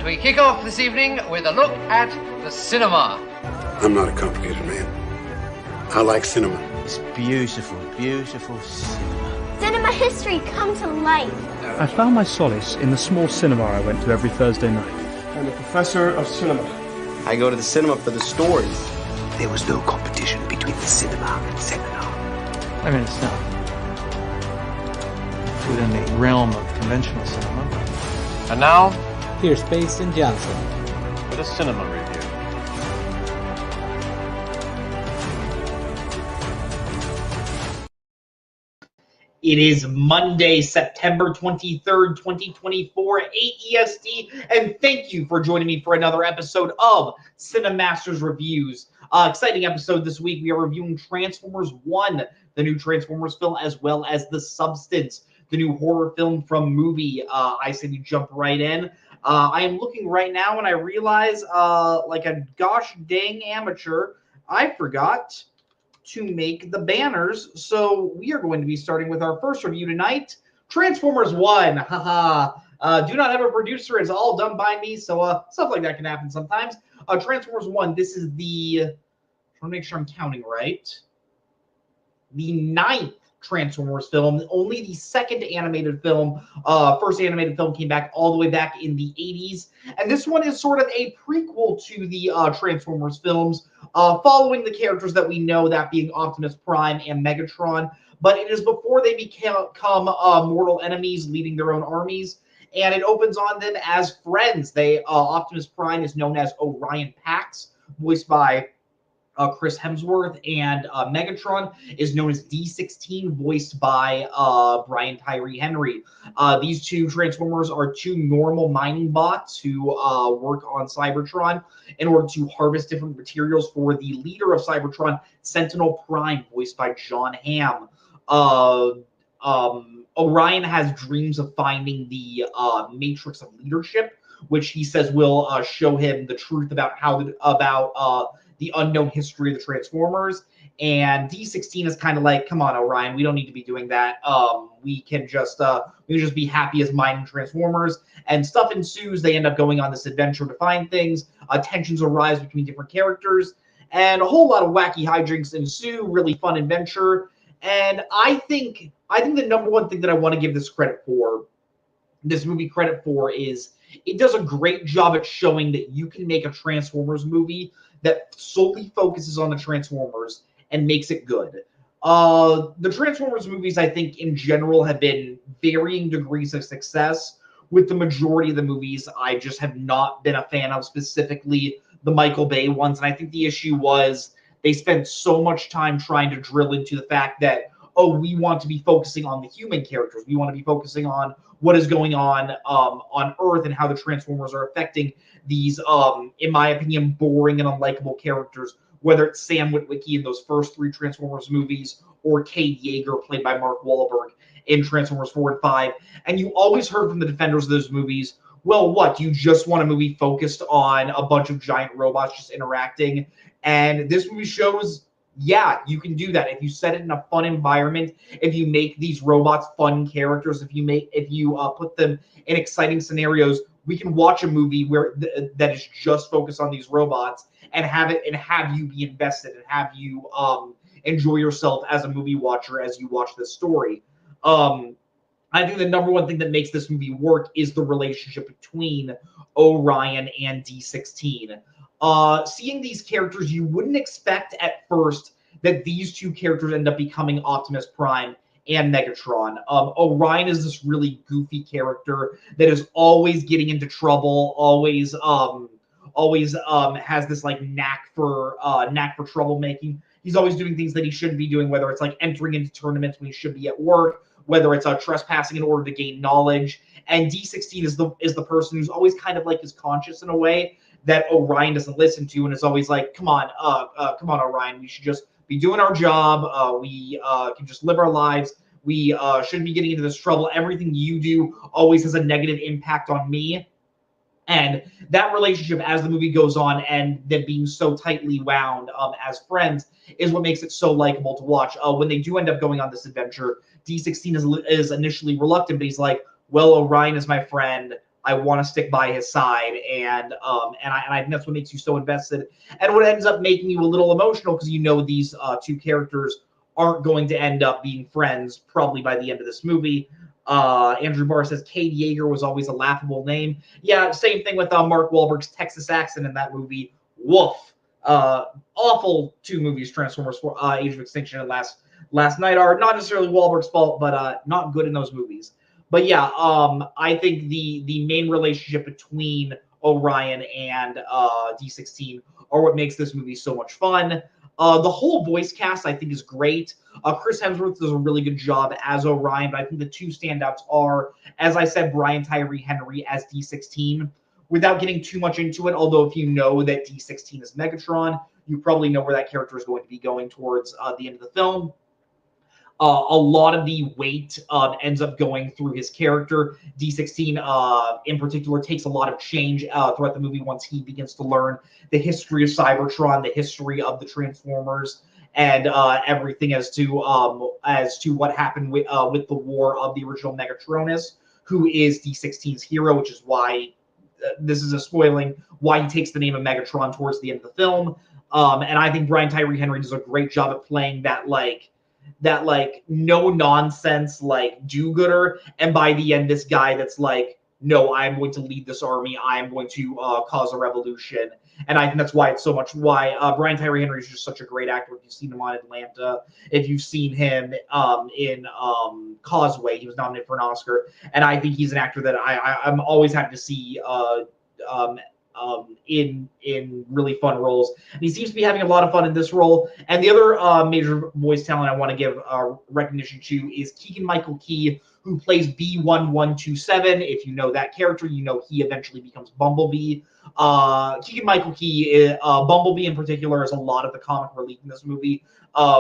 we kick off this evening with a look at the cinema. I'm not a complicated man. I like cinema. It's beautiful, beautiful cinema. Cinema history come to life. I found my solace in the small cinema I went to every Thursday night. I'm a professor of cinema. I go to the cinema for the stories. There was no competition between the cinema and seminar. I mean, it's not within the realm of conventional cinema. And now, here's Space and Johnson with a cinema review. It is Monday, September 23rd, 2024, 8 EST, and thank you for joining me for another episode of Cinemaster's Reviews. Exciting episode this week. We are reviewing Transformers 1, the new Transformers film, as well as The Substance, the new horror film from Movie. I say we jump right in. I am looking right now and I realize, like a gosh dang amateur, I forgot to make the banners. So we are going to be starting with our first review tonight, Transformers 1. Haha. Do not have a producer. It's all done by me. So stuff like that can happen sometimes. Transformers 1, this is the, I want to make sure I'm counting right, the 9th Transformers film, only the second animated film. First animated film came back all the way back in the 80s. And this one is sort of a prequel to the Transformers films, following the characters that we know, that being Optimus Prime and Megatron. But it is before they become mortal enemies, leading their own armies. And it opens on them as friends. Optimus Prime is known as Orion Pax, voiced by Chris Hemsworth, and Megatron is known as D16, voiced by Brian Tyree Henry. These two Transformers are two normal mining bots who work on Cybertron in order to harvest different materials for the leader of Cybertron, Sentinel Prime, voiced by John Hamm. Orion has dreams of finding the matrix of leadership, which he says will show him the truth about the unknown history of the Transformers. And D16 is kind of like, come on, Orion, we don't need to be doing that. We can just be happy as mining Transformers. And stuff ensues. They end up going on this adventure to find things. Tensions arise between different characters, and a whole lot of wacky hijinks ensue. Really fun adventure. And I think the number one thing that I want to give this movie credit for is it does a great job at showing that you can make a Transformers movie that solely focuses on the Transformers and makes it good. The Transformers movies, I think, in general, have been varying degrees of success. With the majority of the movies, I just have not been a fan of, specifically the Michael Bay ones. And I think the issue was they spent so much time trying to drill into the fact that, we want to be focusing on the human characters. We want to be focusing on what is going on Earth and how the Transformers are affecting these, in my opinion, boring and unlikable characters, whether it's Sam Witwicky in those first 3 Transformers movies or Cade Yeager, played by Mark Wahlberg, in Transformers 4 and 5. And you always heard from the defenders of those movies, well, what, you just want a movie focused on a bunch of giant robots just interacting? And this movie shows, yeah, you can do that if you set it in a fun environment, if you make these robots fun characters, if you put them in exciting scenarios. We can watch a movie where that is just focused on these robots and have you be invested and have you enjoy yourself as a movie watcher as you watch this story. I think the number one thing that makes this movie work is the relationship between Orion and D16. Seeing these characters, you wouldn't expect at first that these two characters end up becoming Optimus Prime and Megatron. Orion is this really goofy character that is always getting into trouble, always has this like knack for troublemaking. He's always doing things that he shouldn't be doing, whether it's like entering into tournaments when he should be at work, whether it's trespassing in order to gain knowledge. And D16 is the person who's always kind of like his conscience in a way that Orion doesn't listen to, and is always like, come on, Orion, we should just be doing our job. We can just live our lives. We shouldn't be getting into this trouble. Everything you do always has a negative impact on me. And that relationship, as the movie goes on, and them being so tightly wound as friends, is what makes it so likable to watch. When they do end up going on this adventure, D16 is initially reluctant, but he's like, well, Orion is my friend. I want to stick by his side, and I think that's what makes you so invested, and what ends up making you a little emotional because you know these two characters aren't going to end up being friends probably by the end of this movie. Andrew Barr says Cade Yeager was always a laughable name. Yeah, same thing with Mark Wahlberg's Texas accent in that movie. Woof. Awful two movies, Transformers: Age of Extinction and Last Night, are not necessarily Wahlberg's fault, but not good in those movies. But yeah, I think the main relationship between Orion and D16 are what makes this movie so much fun. The whole voice cast, I think, is great. Chris Hemsworth does a really good job as Orion, but I think the two standouts are, as I said, Brian Tyree Henry as D16. Without getting too much into it, although if you know that D16 is Megatron, you probably know where that character is going to be going towards the end of the film. A lot of the weight ends up going through his character. D16, in particular, takes a lot of change throughout the movie once he begins to learn the history of Cybertron, the history of the Transformers, and everything as to what happened with the war of the original Megatronus, who is D16's hero, which is why this is a spoiling why he takes the name of Megatron towards the end of the film. And I think Brian Tyree Henry does a great job at playing that no nonsense do-gooder, and by the end this guy that's like, no, I'm going to lead this army, I'm going to cause a revolution. And I think that's why it's so much why Brian Tyree Henry is just such a great actor. If you've seen him on Atlanta, if you've seen him in Causeway, he was nominated for an Oscar, and I think he's an actor that I'm always happy to see in really fun roles. And he seems to be having a lot of fun in this role. And the other major voice talent I want to give recognition to is Keegan-Michael Key, who plays B1127. If you know that character, you know he eventually becomes Bumblebee. Keegan-Michael Key, Bumblebee in particular, is a lot of the comic relief in this movie.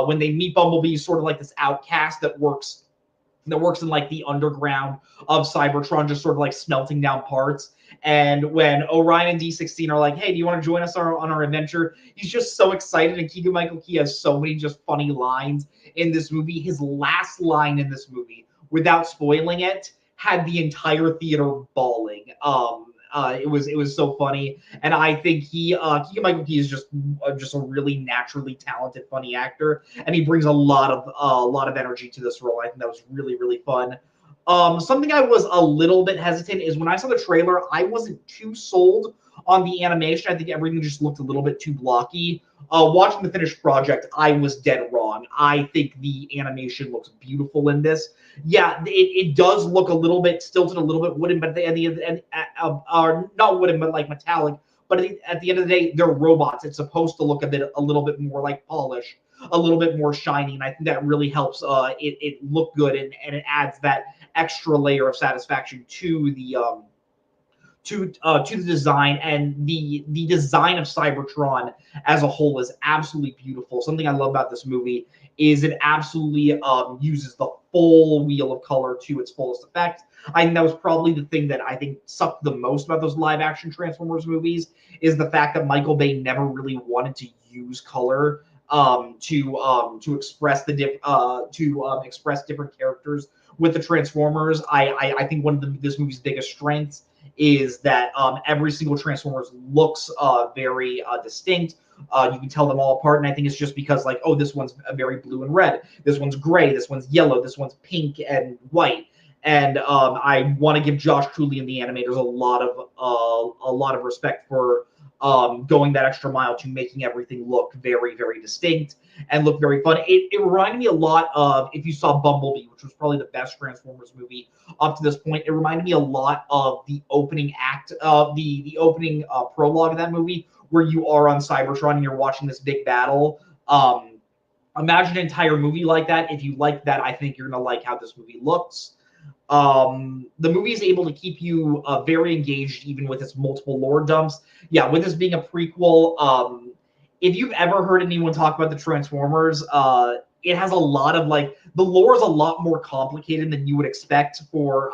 When they meet Bumblebee, he's sort of like this outcast that works in like the underground of Cybertron, just sort of like smelting down parts. And when Orion and D16 are like, hey, do you want to join us on our adventure? He's just so excited. And Keegan-Michael Key has so many just funny lines in this movie. His last line in this movie, without spoiling it, had the entire theater bawling. It was so funny, and I think Keegan-Michael Key is just a really naturally talented, funny actor, and he brings a lot of energy to this role. I think that was really, really fun. Something I was a little bit hesitant is when I saw the trailer, I wasn't too sold on the animation. I think everything just looked a little bit too blocky. Watching the finished project, I was dead wrong. I think the animation looks beautiful in this. Yeah, it does look a little bit stilted, a little bit wooden, but not wooden, but like metallic. But at the end of the day, they're robots. It's supposed to look a little bit more like polish, a little bit more shiny, and I think that really helps it look good, and it adds that extra layer of satisfaction to the to the design. And the design of Cybertron as a whole is absolutely beautiful. Something I love about this movie is it absolutely uses the full wheel of color to its fullest effect. I think that was probably the thing that I think sucked the most about those live action Transformers movies, is the fact that Michael Bay never really wanted to use color to express express different characters with the Transformers. I think one of this movie's biggest strengths is that every single Transformers looks very distinct. You can tell them all apart, and I think it's just because, like, oh, this one's very blue and red, this one's gray, this one's yellow, this one's pink and white. And I want to give Josh Cooley and the animators a lot of respect for going that extra mile to making everything look very, very distinct and look very fun. It reminded me a lot of, if you saw Bumblebee, which was probably the best Transformers movie up to this point, it reminded me a lot of the opening act of the opening prologue of that movie, where you are on Cybertron and you're watching this big battle. Imagine an entire movie like that. If you like that, I think you're going to like how this movie looks. The movie is able to keep you very engaged, even with its multiple lore dumps. Yeah, with this being a prequel, if you've ever heard anyone talk about the Transformers, it has a lot of, like, the lore is a lot more complicated than you would expect for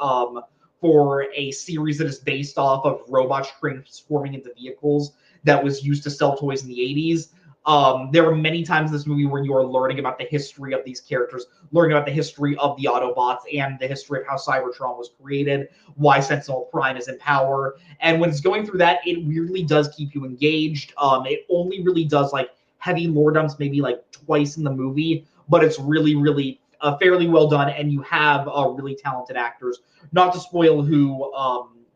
a series that is based off of robots transforming into vehicles that was used to sell toys in the 80s. There are many times in this movie where you are learning about the history of these characters, learning about the history of the Autobots and the history of how Cybertron was created, why Sentinel Prime is in power. And when it's going through that, it weirdly does keep you engaged. It only really does like heavy lore dumps maybe like twice in the movie, but it's really, really fairly well done. And you have really talented actors. Not to spoil who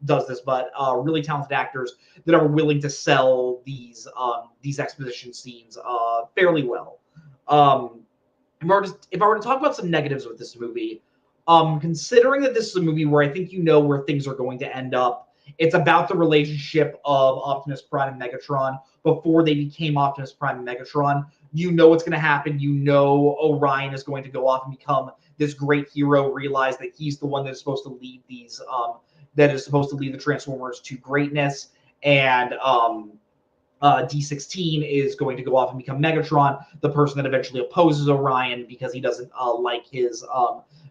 does this, but really talented actors that are willing to sell these exposition scenes fairly well. If I were to talk about some negatives with this movie, considering that this is a movie where I think you know where things are going to end up, it's about the relationship of Optimus Prime and Megatron before they became Optimus Prime and Megatron. You know what's going to happen. You know Orion is going to go off and become this great hero, realize that he's the one that is supposed to lead these the Transformers to greatness, and D16 is going to go off and become Megatron, the person that eventually opposes Orion because he doesn't like his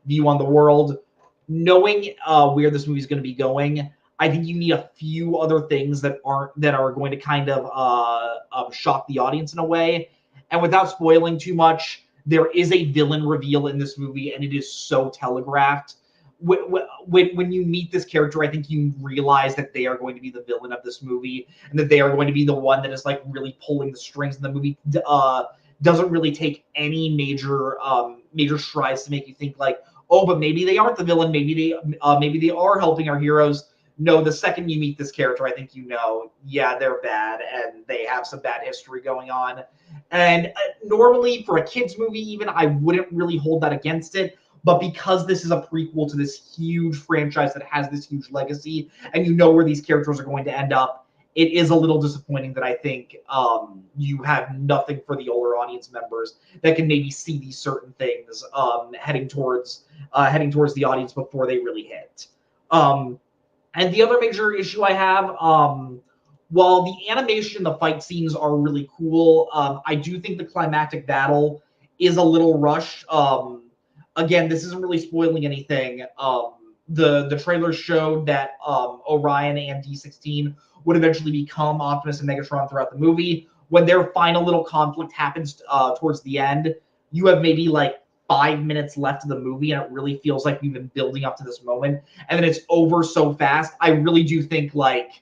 view on the world. Knowing where this movie is going to be going, I think you need a few other things that are going to kind of shock the audience in a way. And without spoiling too much, there is a villain reveal in this movie, and it is so telegraphed. When you meet this character, I think you realize that they are going to be the villain of this movie, and that they are going to be the one that is like really pulling the strings. And the movie doesn't really take any major strides to make you think like, oh, but maybe they aren't the villain. Maybe they are helping our heroes. No, the second you meet this character, I think you know, yeah, they're bad, and they have some bad history going on. And normally for a kids movie, even I wouldn't really hold that against it. But because this is a prequel to this huge franchise that has this huge legacy, and you know where these characters are going to end up, it is a little disappointing that I think you have nothing for the older audience members that can maybe see these certain things heading towards the audience before they really hit. And the other major issue I have, while the animation and the fight scenes are really cool, I do think the climactic battle is a little rushed. Again, this isn't really spoiling anything. The trailers showed that Orion and D16 would eventually become Optimus and Megatron throughout the movie. When their final little conflict happens towards the end, you have maybe like 5 minutes left of the movie, and it really feels like we've been building up to this moment, and then it's over so fast. I really do think like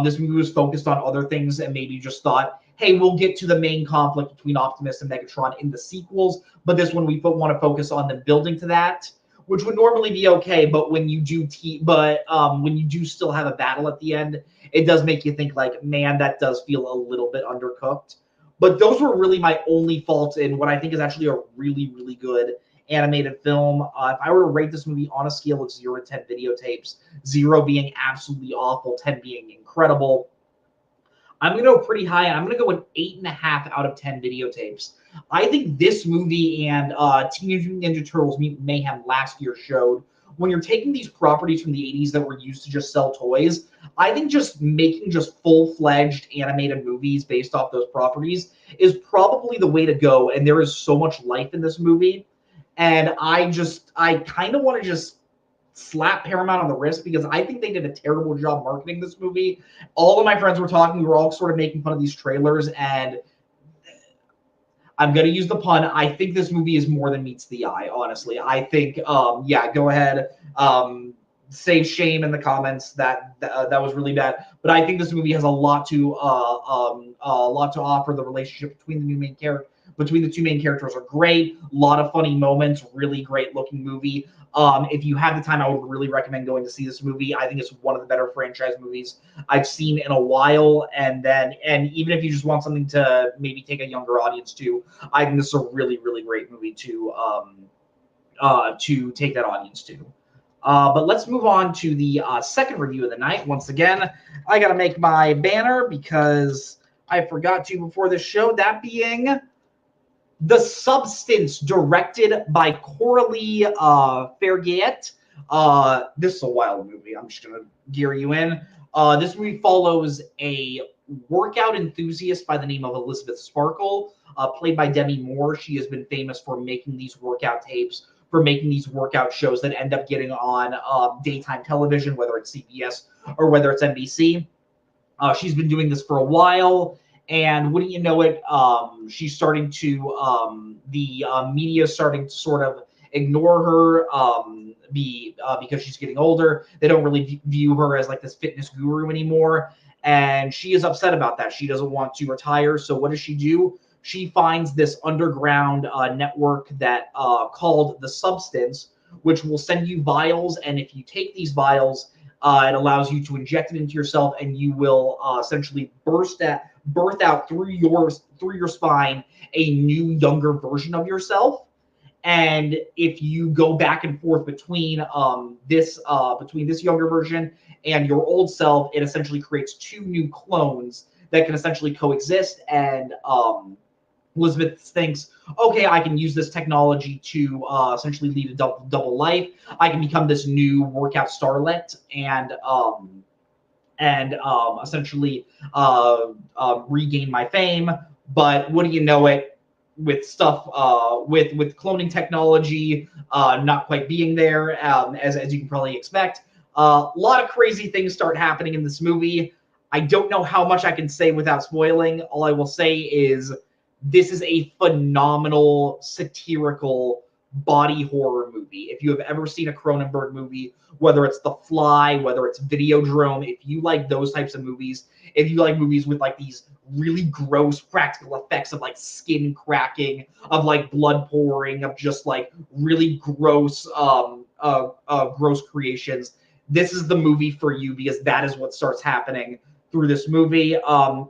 this movie was focused on other things and maybe just thought, hey, we'll get to the main conflict between Optimus and Megatron in the sequels, but this one we want to focus on them building to that, which would normally be okay. But when you do when you do still have a battle at the end, it does make you think like, man, that does feel a little bit undercooked. But those were really my only faults in what I think is actually a really, really good animated film. If I were to rate this movie on a scale of 0 to 10 videotapes, 0 being absolutely awful, 10 being incredible, I'm going to go pretty high. I'm going to go an 8.5 out of 10 videotapes. I think this movie and Teenage Mutant Ninja Turtles Mutant Mayhem last year showed when you're taking these properties from the 80s that were used to just sell toys, I think just making just full-fledged animated movies based off those properties is probably the way to go. And there is so much life in this movie. And I kind of want to just slap Paramount on the wrist because I think they did a terrible job marketing this movie. All of my friends were talking. We were all sort of making fun of these trailers, and I'm going to use the pun. I think this movie is more than meets the eye, honestly. I think, yeah, go ahead. Say shame in the comments that was really bad. But I think this movie has a lot to offer. The relationship between the two main characters are great. A lot of funny moments. Really great looking movie. If you have the time, I would really recommend going to see this movie. I think it's one of the better franchise movies I've seen in a while. And even if you just want something to maybe take a younger audience to, I think this is a really, really great movie to take that audience to. But let's move on to the second review of the night. Once again, I got to make my banner because I forgot to before this show, that being The Substance, directed by Coralie Fergate. This is a wild movie. I'm just going to gear you in. This movie follows a workout enthusiast by the name of Elizabeth Sparkle, played by Demi Moore. She has been famous for making these workout tapes, for making these workout shows that end up getting on daytime television, whether it's CBS or whether it's NBC. She's been doing this for a while, And wouldn't you know it, she's starting to the media is starting to sort of ignore her because she's getting older. They don't really view her as like this fitness guru anymore, and she is upset about that. She doesn't want to retire. So what does she do? She finds this underground network that called the Substance, which will send you vials, and if you take these vials, it allows you to inject it into yourself, and you will essentially birth out through your spine a new, younger version of yourself. And if you go back and forth between this younger version and your old self, it essentially creates two new clones that can essentially coexist. And Elizabeth thinks, okay, I can use this technology to essentially lead a double life. I can become this new workout starlet and essentially regain my fame. But what do you know it? With stuff with cloning technology not quite being there, as you can probably expect, a lot of crazy things start happening in this movie. I don't know how much I can say without spoiling. All I will say is this is a phenomenal satirical body horror movie. If you have ever seen a Cronenberg movie, whether it's The Fly, whether it's Videodrome, if you like those types of movies, if you like movies with like these really gross practical effects of like skin cracking, of like blood pouring, of just like really gross gross creations, this is the movie for you, because that is what starts happening through this movie.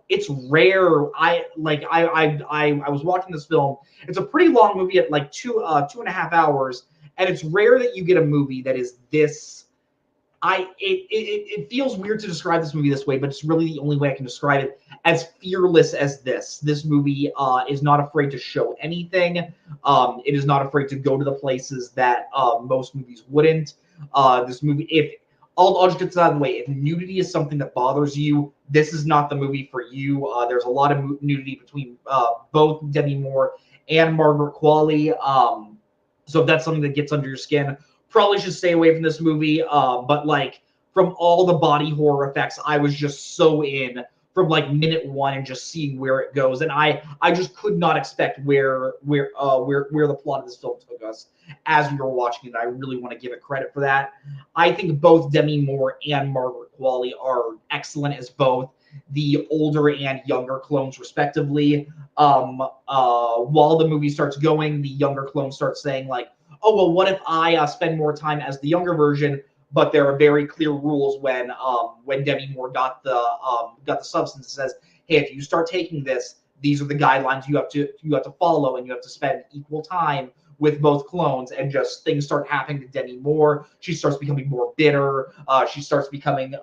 It's rare. I was watching this film. It's a pretty long movie at like 2.5 hours, and it's rare that you get a movie that is this. It feels weird to describe this movie this way, but it's really the only way I can describe it, as fearless as this. This movie is not afraid to show anything. It is not afraid to go to the places that most movies wouldn't. This movie, if I'll just get to that out of the way. If nudity is something that bothers you, this is not the movie for you. There's a lot of nudity between both Demi Moore and Margaret Qualley. So if that's something that gets under your skin, probably should stay away from this movie. But like, from all the body horror effects, I was just so in from like minute one and just seeing where it goes. And I just could not expect where the plot of this film took us as we were watching it. I really want to give it credit for that. I think both Demi Moore and Margaret Qualley are excellent as both the older and younger clones, respectively. While the movie starts going, the younger clone starts saying like, "Oh well, what if I spend more time as the younger version?" But there are very clear rules when Demi Moore got the substance. It says, "Hey, if you start taking this, these are the guidelines you have to follow, and you have to spend equal time with both clones." And just things start happening to Demi Moore. She starts becoming more bitter. She starts becoming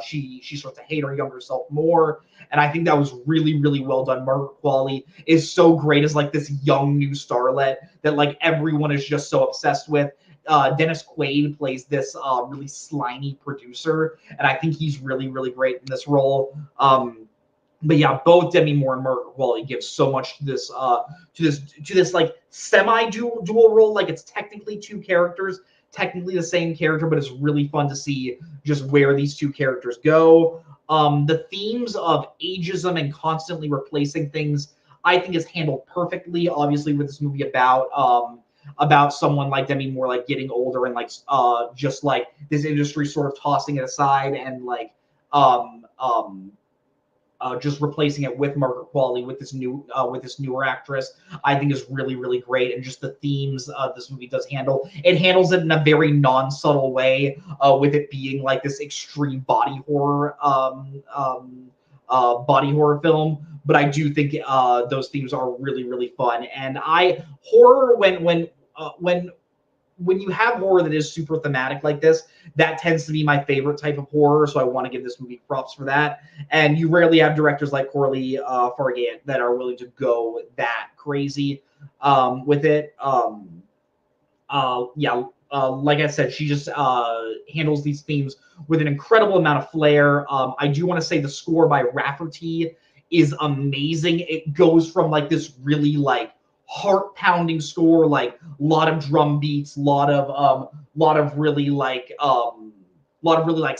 she starts to hate her younger self more. And I think that was really, really well done. Margaret Qualley is so great as like this young new starlet that like everyone is just so obsessed with. Dennis Quaid plays this really slimy producer, and I think he's really, really great in this role. But yeah, both Demi Moore and Margaret Qualley give so much to this like semi-dual role. Like, it's technically two characters, technically the same character, but it's really fun to see just where these two characters go. The themes of ageism and constantly replacing things, I think, is handled perfectly. Obviously, with this movie about someone like Demi Moore like getting older and like just like this industry sort of tossing it aside and like just replacing it with Margaret Qualley with this newer actress, I think is really, really great. And just the themes this movie does handle, it handles it in a very non-subtle way, with it being like this extreme body horror film. But I do think those themes are really, really fun. And horror, when you have horror that is super thematic like this, that tends to be my favorite type of horror. So I want to give this movie props for that. And you rarely have directors like Corley Fargate that are willing to go that crazy with it. Like I said, she just handles these themes with an incredible amount of flair. I do want to say the score by Rafferty is amazing. It goes from like this really like heart-pounding score, like a lot of drum beats, lot of really like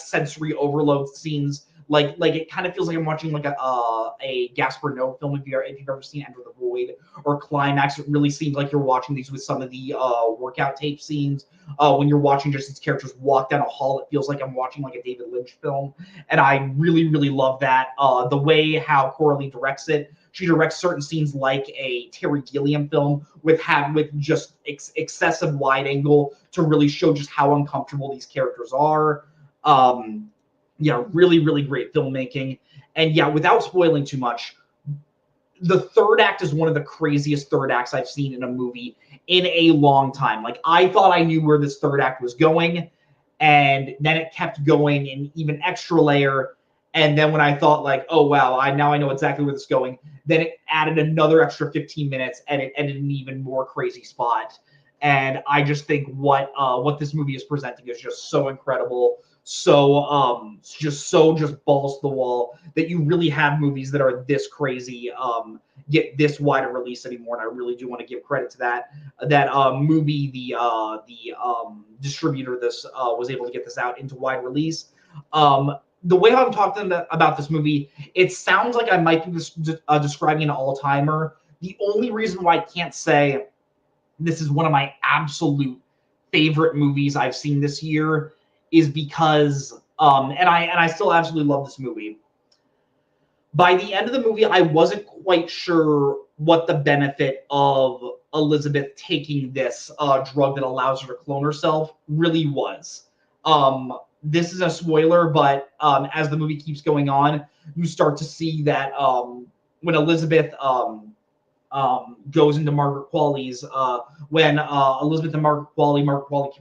sensory overload scenes, Like it kind of feels like I'm watching like a Gaspar Noé film. If you've ever seen Enter the Void or Climax, it really seems like you're watching these with some of the workout tape scenes. When you're watching just these characters walk down a hall, it feels like I'm watching like a David Lynch film, and I really love that. The way how Coralie directs it, she directs certain scenes like a Terry Gilliam film with just excessive wide angle to really show just how uncomfortable these characters are. Yeah, really great filmmaking. And yeah, without spoiling too much, the third act is one of the craziest third acts I've seen in a movie in a long time. Like, I thought I knew where this third act was going, and then it kept going in even extra layer. And then when I thought like, oh wow, now I know exactly where this is going, then it added another extra 15 minutes and it ended in an even more crazy spot. And I just think what this movie is presenting is just so incredible, just balls to the wall, that you really have movies that are this crazy get this wide a release anymore. And I really do want to give credit to that movie. The distributor this was able to get this out into wide release. The way I'm talking about this movie, it sounds like I might be describing an all-timer. The only reason why I can't say this is one of my absolute favorite movies I've seen this year is because, and I still absolutely love this movie. By the end of the movie, I wasn't quite sure what the benefit of Elizabeth taking this drug that allows her to clone herself really was. This is a spoiler, but as the movie keeps going on, you start to see that when Elizabeth goes into Margaret Qualley's, when Elizabeth and Margaret Qualley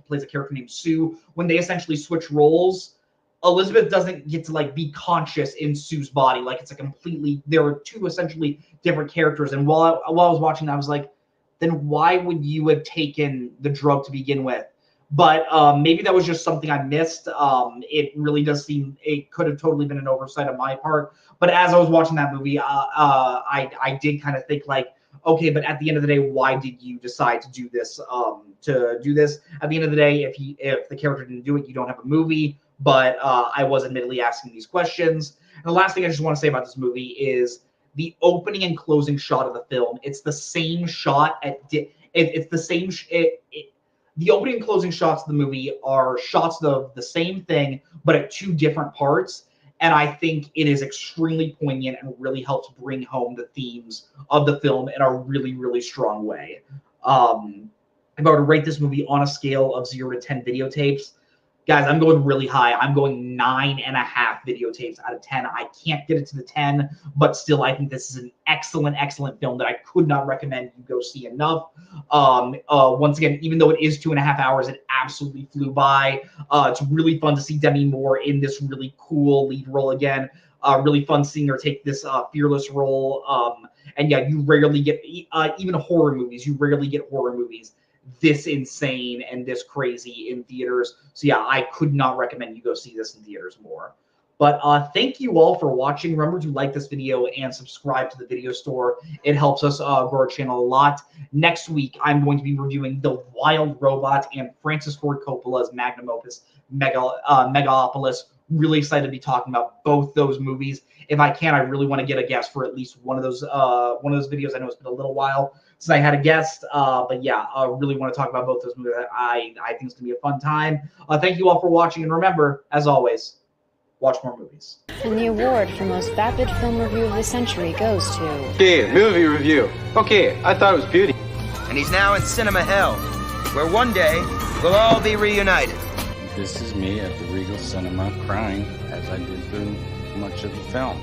plays a character named Sue, when they essentially switch roles, Elizabeth doesn't get to like be conscious in Sue's body. Like, it's a completely, there are two essentially different characters. And while I was watching that, I was like, then why would you have taken the drug to begin with? But maybe that was just something I missed. It really does seem it could have totally been an oversight on my part. But as I was watching that movie, I did kind of think like, okay, but at the end of the day, why did you decide to do this? At the end of the day, if the character didn't do it, you don't have a movie. But I was admittedly asking these questions. And the last thing I just want to say about this movie is the opening and closing shot of the film. It's the same shot the opening and closing shots of the movie are shots of the same thing, but at two different parts. And I think it is extremely poignant and really helps bring home the themes of the film in a really strong way. If I were to rate this movie on a scale of 0 to 10 videotapes, guys, I'm going really high. I'm going 9.5 videotapes out of 10. I can't get it to the 10, but still, I think this is an excellent film that I could not recommend you go see enough. Once again, even though it is 2.5 hours, it absolutely flew by. It's really fun to see Demi Moore in this really cool lead role again. Really fun seeing her take this fearless role. And yeah, you rarely get, even horror movies, you rarely get horror movies this insane and this crazy in theaters. So yeah, I could not recommend you go see this in theaters more. But thank you all for watching. Remember to like this video and subscribe to the video store. It helps us grow our channel a lot. Next week, I'm going to be reviewing The Wild Robot and Francis Ford Coppola's magnum opus, Megalopolis. Really excited to be talking about both those movies. If I can, I really want to get a guest for at least one of those videos. I know it's been a little while since I had a guest, but yeah, I really want to talk about both those movies. I think it's gonna be a fun time. Thank you all for watching, and remember, as always, watch more movies. And the award for most vapid film review of the century goes to... Yeah, movie review. Okay, I thought it was beauty. And he's now in cinema hell, where one day we'll all be reunited. This is me at the Regal Cinema crying as I did through much of the film.